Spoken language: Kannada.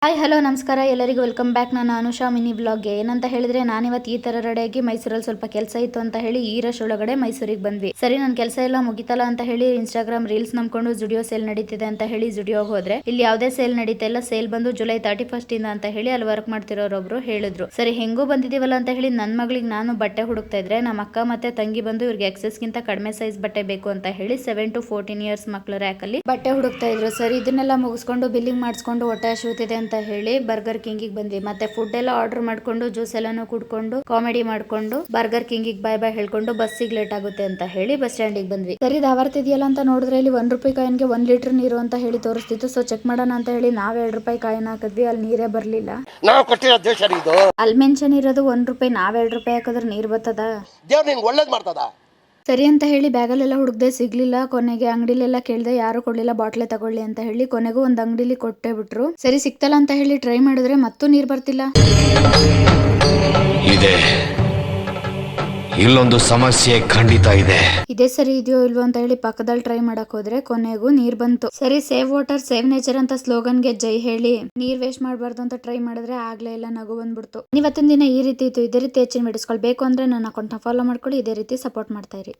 ಹಾಯ್ ಹಲೋ ನಮಸ್ಕಾರ ಎಲ್ಲರಿಗೂ ವೆಲ್ಕಮ್ ಬ್ಯಾಕ್. ನಾನು ಅನುಷಾ ಮಿನಿ ಬ್ಲಾಗ್ಗೆ. ಏನಂತ ಹೇಳಿದ್ರೆ ನಾನಿವತ್ತು ಈ ತರ ರೆಡಿಯಾಗಿ ಮೈಸೂರಲ್ಲಿ ಸ್ವಲ್ಪ ಕೆಲಸ ಇತ್ತು ಅಂತ ಹೇಳಿ ಈ ರಶ್ ಒಳಗಡೆ ಮೈಸೂರಿಗೆ ಬಂದ್ವಿ. ಸರಿ ನನ್ನ ಕೆಲಸ ಎಲ್ಲ ಮುಗಿತಲ್ಲ ಅಂತ ಹೇಳಿ ಇನ್ಸ್ಟಾಗ್ರಾಮ್ ರೀಲ್ಸ್ ನಂಬ್ಕೊಂಡು ಜುಡಿಯೋ ಸೇಲ್ ನಡೀತಿದೆ ಅಂತ ಹೇಳಿ ಜುಡಿಯೋಗೆ ಹೋದ್ರೆ ಇಲ್ಲಿ ಯಾವುದೇ ಸೇಲ್ ನಡೀತಾ ಇಲ್ಲ. ಸೇಲ್ ಬಂದು ಜುಲೈ 31st ಇಂದ ಅಂತ ಹೇಳಿ ಅಲ್ಲಿ ವರ್ಕ್ ಮಾಡ್ತಿರೋರೊಬ್ರು ಹೇಳಿದ್ರು. ಸರಿ ಹೆಂಗೂ ಬಂದಿದೀವಲ್ಲ ಅಂತ ಹೇಳಿ ನನ್ನ ಮಗಳಿಗೆ ನಾನು ಬಟ್ಟೆ ಹುಡುಕ್ತಾ ಇದ್ರೆ ನಮ್ಮ ಅಕ್ಕ ಮತ್ತೆ ತಂಗಿ ಬಂದು ಇವ್ರಿಗೆ ಎಕ್ಸೆಸ್ ಗಿಂತ ಕಡಿಮೆ ಸೈಜ್ ಬಟ್ಟೆ ಬೇಕು ಅಂತ ಹೇಳಿ 7 to 14 ಇಯರ್ಸ್ ಮಕ್ಕಳ ರ್ಯಾಕ್ ಅಲ್ಲಿ ಬಟ್ಟೆ ಹುಡುಕ್ತಾ ಇದ್ರು. ಸರಿ ಇದನ್ನೆಲ್ಲ ಮುಗಿಸ್ಕೊಂಡು ಬಿಲ್ಲಿಂಗ್ ಮಾಡಿಸ್ಕೊಂಡು ಹೊಟ್ಟೆ ಹಸಿಯುತ್ತಿದೆ ಅಂತ ಹೇಳಿ ಬರ್ಗರ್ ಕಿಂಗಿಗೆ ಬಂದ್ವಿ. ಮತ್ತೆ ಫುಡ್ ಎಲ್ಲ ಆರ್ಡರ್ ಮಾಡ್ಕೊಂಡು ಜ್ಯೂಸ್ ಎಲ್ಲಾನು ಕುಡ್ಕೊಂಡು ಕಾಮಿಡಿ ಮಾಡ್ಕೊಂಡು ಬರ್ಗರ್ ಕಿಂಗಿಗೆ ಬಾಯ್ ಬಾಯ್ ಹೇಳ್ಕೊಂಡು ಬಸ್ಸಿಗೆ ಲೇಟ್ ಆಗುತ್ತೆ ಅಂತ ಹೇಳಿ ಬಸ್ ಸ್ಟ್ಯಾಂಡಿಗೆ ಬಂದ್ವಿ. ಸರಿ ದಾವರ್ತಿದೆಯಲ್ಲ ಅಂತ ನೋಡಿದ್ರೆ ಇಲ್ಲಿ ₹1 ಕಾಯಿನ್ಗೆ 1 ಲೀಟರ್ ನೀರು ಅಂತ ಹೇಳಿ ತೋರಿಸ್ತಿತ್ತು. ಸೊ ಚೆಕ್ ಮಾಡೋಣ ಅಂತ ಹೇಳಿ ನಾವ್ ₹2 ಕಾಯಿನ್ ಹಾಕಿದ್ವಿ. ಅಲ್ಲಿ ನೀರೇ ಬರ್ಲಿಲ್ಲ. ಅಲ್ಲಿ ಮೆನ್ಷನ್ ಇರೋದು ₹1. ನಾವ್ ₹2 ಹಾಕಿದ್ರೆ ನೀರ್ ಬರ್ತದ? ದೇವ್ರು ನಿಂಗೆ ಒಳ್ಳೇದ್ ಮಾಡ್ತದ. ಸರಿ ಅಂತ ಹೇಳಿ ಬ್ಯಾಗಲ್ಲೆಲ್ಲ ಹುಡುಕ್ದೆ ಸಿಗ್ಲಿಲ್ಲ. ಕೊನೆಗೆ ಅಂಗಡಿಲೆಲ್ಲ ಕೇಳ್ದೆ, ಯಾರು ಕೊಡ್ಲಿಲ್ಲ. ಬಾಟ್ಲೆ ತಗೊಳ್ಳಿ ಅಂತ ಹೇಳಿ ಕೊನೆಗೂ ಒಂದ್ ಅಂಗಡಿಲಿ ಕೊಟ್ಟೆ ಬಿಟ್ರು. ಸರಿ ಸಿಕ್ತಲ್ಲ ಅಂತ ಹೇಳಿ ಟ್ರೈ ಮಾಡಿದ್ರೆ ಮತ್ತೂ ನೀರ್ ಬರ್ತಿಲ್ಲ. ಇದೆ ಇಲ್ಲೊಂದು ಸಮಸ್ಯೆ ಖಂಡಿತ ಇದೆ. ಇದೇ ಸರಿ ಇದೆಯೋ ಇಲ್ವೋ ಅಂತ ಹೇಳಿ ಪಕ್ಕದಲ್ಲಿ ಟ್ರೈ ಮಾಡಕ್ ಹೋದ್ರೆ ಕೊನೆಗೂ ನೀರ್ ಬಂತು. ಸರಿ ಸೇವ್ ವಾಟರ್ ಸೇವ್ ನೇಚರ್ ಅಂತ ಸ್ಲೋಗನ್ಗೆ ಜೈ ಹೇಳಿ ನೀರ್ ವೇಸ್ಟ್ ಮಾಡಬಾರ್ದು ಅಂತ ಟ್ರೈ ಮಾಡಿದ್ರೆ ಆಗ್ಲೇ ಇಲ್ಲ, ನಗು ಬಂದ್ಬಿಡ್ತು. ಇವತ್ತಿನ ದಿನ ಈ ರೀತಿ ಇತ್ತು. ಇದೇ ರೀತಿ ಹೆಚ್ಚಿನ ವಿಡಿಯೋಸ್ಗಳು ಬೇಕು ಅಂದ್ರೆ ನನ್ನ ಅಕೌಂಟ್ ನ ಫಾಲೋ ಮಾಡ್ಕೊಳ್ಳಿ. ಇದೇ ರೀತಿ ಸಪೋರ್ಟ್ ಮಾಡ್ತಾ ಇರಿ.